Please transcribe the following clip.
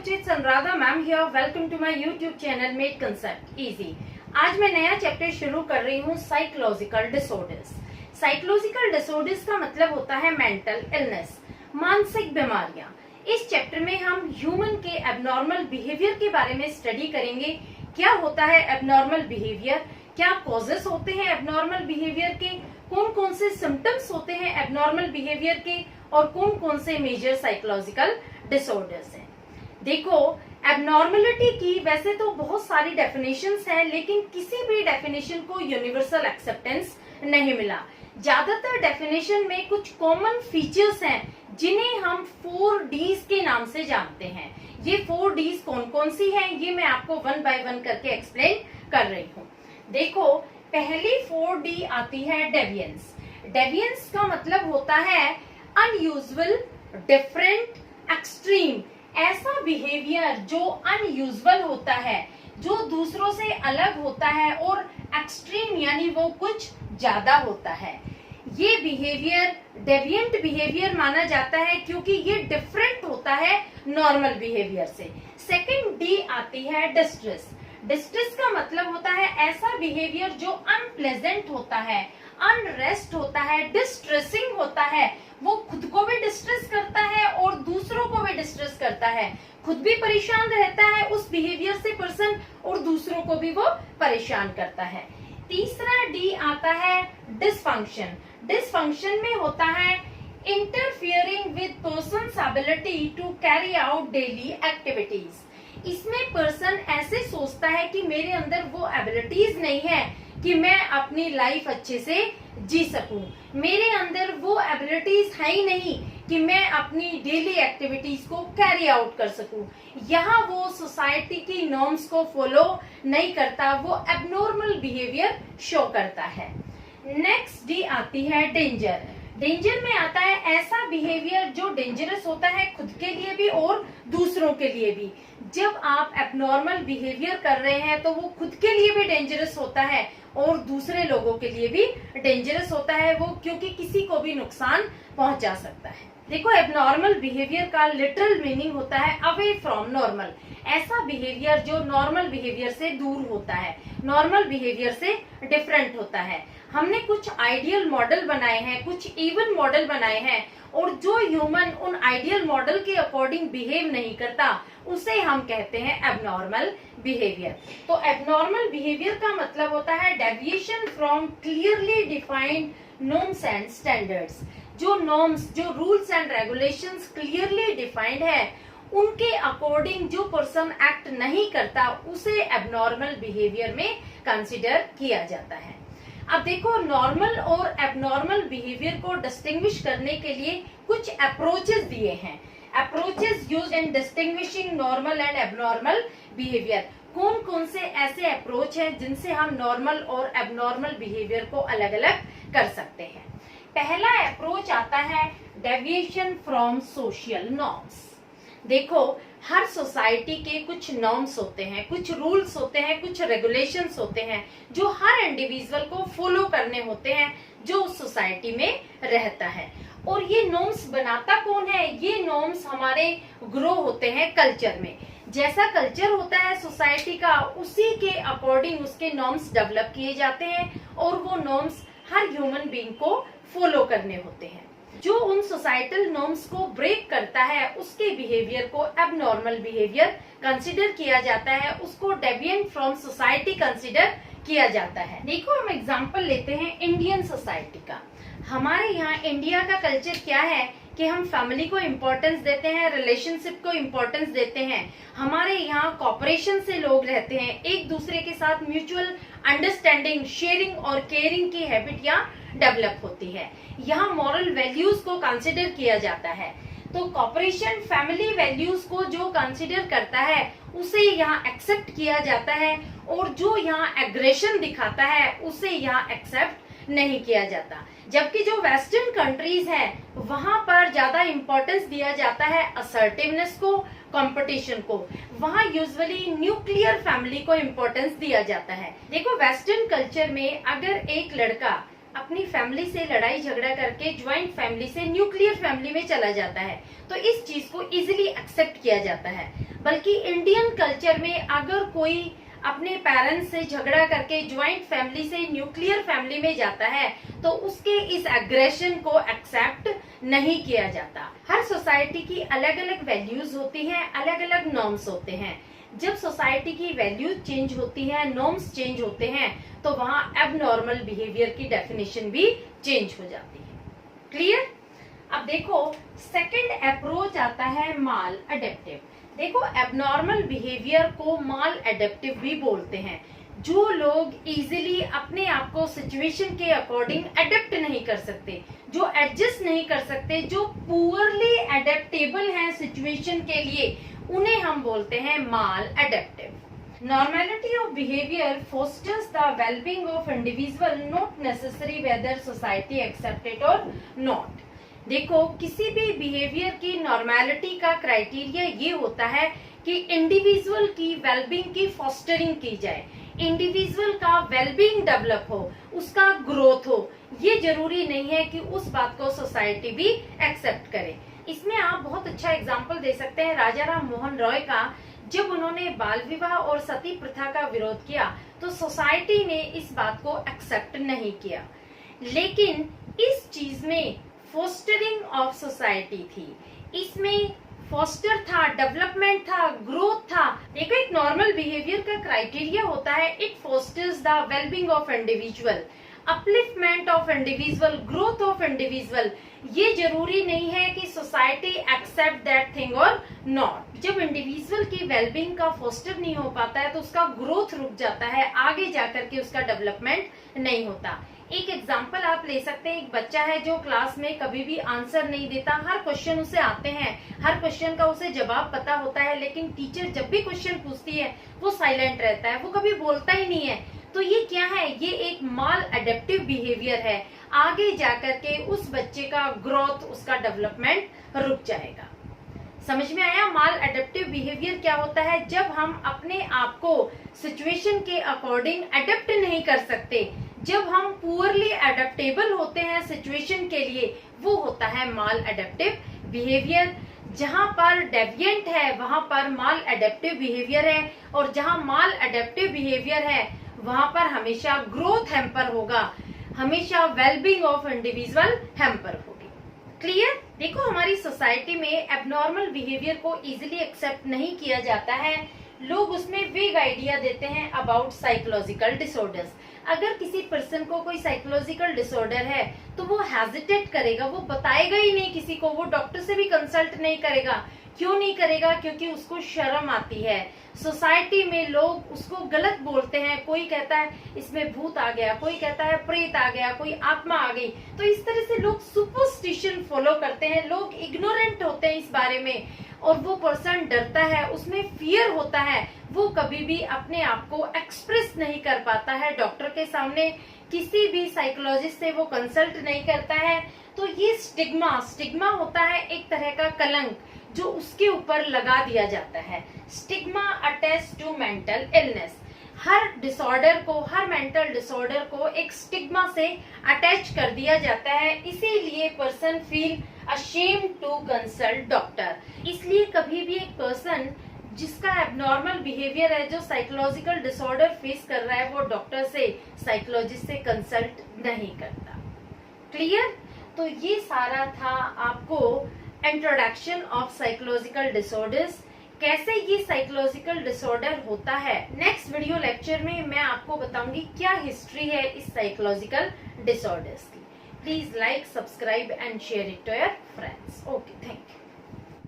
it's Anuradha ma'am here. Welcome to my YouTube channel Made Concept Easy. आज मैं नया chapter शुरू कर रही हूँ साइकोलॉजिकल डिसऑर्डर्स। साइकोलॉजिकल डिसऑर्डर्स का मतलब होता है मेंटल इलनेस, मानसिक बीमारियां। इस चैप्टर में हम ह्यूमन के एबनॉर्मल बिहेवियर के बारे में स्टडी करेंगे। क्या होता है एबनॉर्मल बिहेवियर, क्या कॉजेस होते हैं एबनॉर्मल बिहेवियर के, कौन कौन से सिम्टम्स होते हैं एबनॉर्मल बिहेवियर के और कौन कौन से मेजर साइकोलॉजिकल डिसऑर्डर्स हैं। देखो, एबनॉर्मलिटी की वैसे तो बहुत सारी डेफिनेशंस हैं, लेकिन किसी भी डेफिनेशन को यूनिवर्सल एक्सेप्टेंस नहीं मिला। ज्यादातर डेफिनेशन में कुछ कॉमन फीचर्स हैं जिन्हें हम 4Ds के नाम से जानते हैं। ये 4Ds कौन कौन सी हैं, ये मैं आपको वन बाय वन करके एक्सप्लेन कर रही हूँ। देखो, पहली 4D आती है डेविएंस। डेविएंस का मतलब होता है अनयूजुअल, डिफरेंट, एक्सट्रीम। ऐसा बिहेवियर जो अनयूजुअल होता है, जो दूसरों से अलग होता है, और एक्सट्रीम यानी वो कुछ ज्यादा होता है। ये बिहेवियर डेविएंट बिहेवियर माना जाता है क्योंकि ये डिफरेंट होता है नॉर्मल बिहेवियर से। सेकंड D आती है डिस्ट्रेस। डिस्ट्रेस का मतलब होता है ऐसा बिहेवियर जो अनप्लेजेंट होता है, अनरेस्ट होता है, डिस्ट्रेसिंग होता है। वो खुद को भी डिस्ट्रेस करता है और दूसरों को भी डिस्ट्रेस करता है। खुद भी परेशान रहता है उस बिहेवियर से पर्सन, और दूसरों को भी वो परेशान करता है। तीसरा D आता है डिसफंक्शन। डिसफंक्शन में होता है interfering with person's ability to carry out daily activities. इसमें पर्सन ऐसे सोचता है कि मेरे अंदर वो एबिलिटीज नहीं है कि मैं अपनी लाइफ अच्छे से जी सकूं, मेरे अंदर वो एबिलिटीज है ही नहीं कि मैं अपनी डेली एक्टिविटीज को कैरी आउट कर सकूं। यहाँ वो सोसाइटी की नॉर्म्स को फॉलो नहीं करता, वो एबनॉर्मल बिहेवियर शो करता है। नेक्स्ट D आती है डेंजर। डेंजर में आता है ऐसा बिहेवियर जो डेंजरस होता है खुद के लिए भी और दूसरों के लिए भी। जब आप एबनॉर्मल बिहेवियर कर रहे हैं तो वो खुद के लिए भी डेंजरस होता है और दूसरे लोगों के लिए भी डेंजरस होता है वो, क्योंकि किसी को भी नुकसान पहुंचा सकता है। देखो, एबनॉर्मल बिहेवियर का लिटरल मीनिंग होता है अवे फ्रॉम नॉर्मल। ऐसा बिहेवियर जो नॉर्मल बिहेवियर से दूर होता है, नॉर्मल बिहेवियर से डिफरेंट होता है। हमने कुछ आइडियल मॉडल बनाए हैं, कुछ इवन मॉडल बनाए हैं, और जो ह्यूमन उन आइडियल मॉडल के अकॉर्डिंग बिहेव नहीं करता उसे हम कहते हैं एबनॉर्मल बिहेवियर। तो एबनॉर्मल बिहेवियर का मतलब होता है deviation from clearly defined norms and standards. जो नॉर्म्स, जो rules and regulations clearly defined है, उनके अकॉर्डिंग जो पर्सन एक्ट नहीं करता उसे एबनॉर्मल बिहेवियर में कंसिडर किया जाता है। अब देखो, नॉर्मल और एबनॉर्मल बिहेवियर को डिस्टिंग्विश करने के लिए कुछ अप्रोचेस दिए हैं। Approaches used in distinguishing normal and abnormal behaviour. कौन कौन से ऐसे अप्रोच हैं जिनसे हम नॉर्मल और एबनॉर्मल बिहेवियर को अलग अलग कर सकते हैं। पहला अप्रोच आता है डेविएशन फ्रॉम सोशल नॉर्म्स। देखो, हर सोसाइटी के कुछ नॉर्म्स होते हैं, कुछ रूल्स होते हैं, कुछ रेगुलेशंस होते हैं जो हर इंडिविजुअल को फॉलो करने होते हैं जो उस सोसाइटी में रहता है। और ये नॉर्म्स बनाता कौन है? ये नॉर्म्स हमारे ग्रो होते हैं कल्चर में। जैसा कल्चर होता है सोसाइटी का, उसी के अकॉर्डिंग उसके नॉर्म्स डेवलप किए जाते हैं और वो नॉर्म्स हर ह्यूमन बीइंग को फॉलो करने होते हैं। जो उन सोसाइटल नॉर्म्स को ब्रेक करता है उसके बिहेवियर को एबनॉर्मल बिहेवियर कंसिडर किया जाता है, उसको डेविएंट फ्रॉम सोसाइटी कंसिडर किया जाता है। देखो, हम एग्जांपल लेते हैं इंडियन सोसाइटी का। हमारे यहाँ इंडिया का कल्चर क्या है कि हम फैमिली को इम्पोर्टेंस देते हैं, रिलेशनशिप को इम्पोर्टेंस देते हैं। हमारे यहाँ कॉपरेशन से लोग रहते हैं, एक दूसरे के साथ म्यूचुअल अंडरस्टैंडिंग, शेयरिंग और केयरिंग की हैबिट यहाँ डेवलप होती है। यहाँ मॉरल वैल्यूज को कंसिडर किया जाता है। तो कॉपरेशन, फैमिली वैल्यूज को जो कंसिडर करता है उसे यहाँ एक्सेप्ट किया जाता है, और जो यहाँ एग्रेशन दिखाता है उसे यहाँ एक्सेप्ट नहीं किया जाता। जबकि जो वेस्टर्न कंट्रीज हैं वहां पर ज्यादा इम्पोर्टेंस दिया जाता है असर्टिवनेस को, कंपटीशन को। वहां यूजुअली न्यूक्लियर फैमिली को इम्पोर्टेंस दिया जाता है। देखो, वेस्टर्न कल्चर में अगर एक लड़का अपनी फैमिली से लड़ाई झगड़ा करके ज्वाइंट फैमिली से न्यूक्लियर फैमिली में चला जाता है, तो इस चीज को इजीली एक्सेप्ट किया जाता है। बल्कि इंडियन कल्चर में अगर कोई अपने पेरेंट्स से झगड़ा करके ज्वाइंट फैमिली से न्यूक्लियर फैमिली में जाता है तो उसके इस एग्रेशन को एक्सेप्ट नहीं किया जाता। हर सोसाइटी की अलग अलग वैल्यूज होती हैं, अलग अलग नॉर्म्स होते हैं। जब सोसाइटी की वैल्यूज चेंज होती है, नॉर्म्स चेंज होते हैं, तो वहाँ एबनॉर्मल बिहेवियर की डेफिनेशन भी चेंज हो जाती है। क्लियर? अब देखो सेकंड अप्रोच आता है माल अडेप्टिव। देखो एबनॉर्मल बिहेवियर को माल एडेप्टिव भी बोलते हैं। जो लोग इजीली अपने आप को सिचुएशन के अकॉर्डिंग अडेप्ट नहीं कर सकते, जो एडजस्ट नहीं कर सकते, जो पुअरली एडेप्टेबल हैं सिचुएशन के लिए, उन्हें हम बोलते हैं maladaptive. Normality of behaviour fosters the wellbeing of individual, not necessary whether society accept it और नॉट। देखो किसी भी बिहेवियर की नॉर्मेलिटी का क्राइटेरिया ये होता है कि इंडिविजुअल की वेलबींग की फॉस्टरिंग की जाए, इंडिविजुअल का वेलबींग डेवलप हो, उसका ग्रोथ हो। ये जरूरी नहीं है कि उस बात को सोसाइटी भी एक्सेप्ट करे। इसमें आप बहुत अच्छा एग्जाम्पल दे सकते हैं राजा राम मोहन रॉय का। जब उन्होंने बाल विवाह और सती प्रथा का विरोध किया तो सोसाइटी ने इस बात को एक्सेप्ट नहीं किया, लेकिन इस चीज में फोस्टरिंग ऑफ सोसाइटी थी, इसमें फोस्टर था, डेवलपमेंट था, ग्रोथ था। देखो एक नॉर्मल बिहेवियर का क्राइटेरिया होता है it fosters the wellbeing of individual, upliftment of individual, growth of individual. ये जरूरी नहीं है कि सोसाइटी एक्सेप्ट दैट थिंग और नॉट। जब इंडिविजुअल की वेलबींग का फोस्टर नहीं हो पाता है तो उसका ग्रोथ रुक जाता है, आगे जाकर के उसका डेवलपमेंट नहीं होता। एक एग्जाम्पल आप ले सकते हैं, एक बच्चा है जो क्लास में कभी भी आंसर नहीं देता, हर क्वेश्चन उसे आते हैं, हर क्वेश्चन का उसे जवाब पता होता है, लेकिन टीचर जब भी क्वेश्चन पूछती है वो साइलेंट रहता है, वो कभी बोलता ही नहीं है। तो ये क्या है? ये एक माल एडेप्टिव बिहेवियर है। आगे जाकर के उस बच्चे का ग्रोथ, उसका डेवलपमेंट रुक जाएगा। समझ में आया? माल एडेप्टिव बिहेवियर क्या होता है? जब हम अपने आप को सिचुएशन के अकॉर्डिंग अडेप्ट नहीं कर सकते, जब हम पुअरली एडेप्टेबल होते हैं सिचुएशन के लिए, वो होता है माल एडेप्टिव बिहेवियर। जहां पर डेविएंट है वहां पर माल एडेप्टिव बिहेवियर है, और जहां माल एडेप्टिव बिहेवियर है वहां पर हमेशा ग्रोथ हैम्पर होगा, हमेशा वेलबींग ऑफ इंडिविजुअल हैम्पर होगी। क्लियर? देखो हमारी सोसाइटी में एबनॉर्मल बिहेवियर को इजीली एक्सेप्ट नहीं किया जाता है। लोग उसमें वेग आइडिया देते हैं अबाउट साइकोलॉजिकल डिसऑर्डर्स। अगर किसी पर्सन को कोई साइकोलॉजिकल डिसऑर्डर है तो वो हेजिटेट करेगा, वो बताएगा ही नहीं किसी को, वो डॉक्टर से भी कंसल्ट नहीं करेगा। क्यों नहीं करेगा? क्योंकि उसको शर्म आती है। सोसाइटी में लोग उसको गलत बोलते हैं, कोई कहता है इसमें भूत आ गया, कोई कहता है प्रेत आ गया, कोई आत्मा आ गई। तो इस तरह से लोग सुपरस्टिशन फॉलो करते हैं, लोग इग्नोरेंट होते हैं इस बारे में, और वो पर्सन डरता है, उसमें फियर होता है, वो कभी भी अपने आप को एक्सप्रेस नहीं कर पाता है डॉक्टर के सामने, किसी भी साइकोलॉजिस्ट से वो कंसल्ट नहीं करता है। तो ये स्टिग्मा होता है, एक तरह का कलंक जो उसके ऊपर लगा दिया जाता है। Stigma attach to mental illness. हर डिसऑर्डर को, हर मेंटल डिसऑर्डर को एक स्टिग्मा से अटैच कर दिया जाता है, इसीलिए person feel ashamed to consult doctor. इसलिए कभी भी एक पर्सन जिसका एबनॉर्मल बिहेवियर है, जो साइकोलॉजिकल डिसऑर्डर फेस कर रहा है, वो डॉक्टर से, साइकोलॉजिस्ट से कंसल्ट नहीं करता। क्लियर? तो ये सारा था आपको इंट्रोडक्शन ऑफ साइकोलॉजिकल डिसऑर्डर्स, कैसे ये साइकोलॉजिकल डिसऑर्डर होता है। नेक्स्ट वीडियो लेक्चर में मैं आपको बताऊंगी क्या हिस्ट्री है इस साइकोलॉजिकल डिसऑर्डर्स की। Please like, subscribe and share it to your friends. Okay, thank you.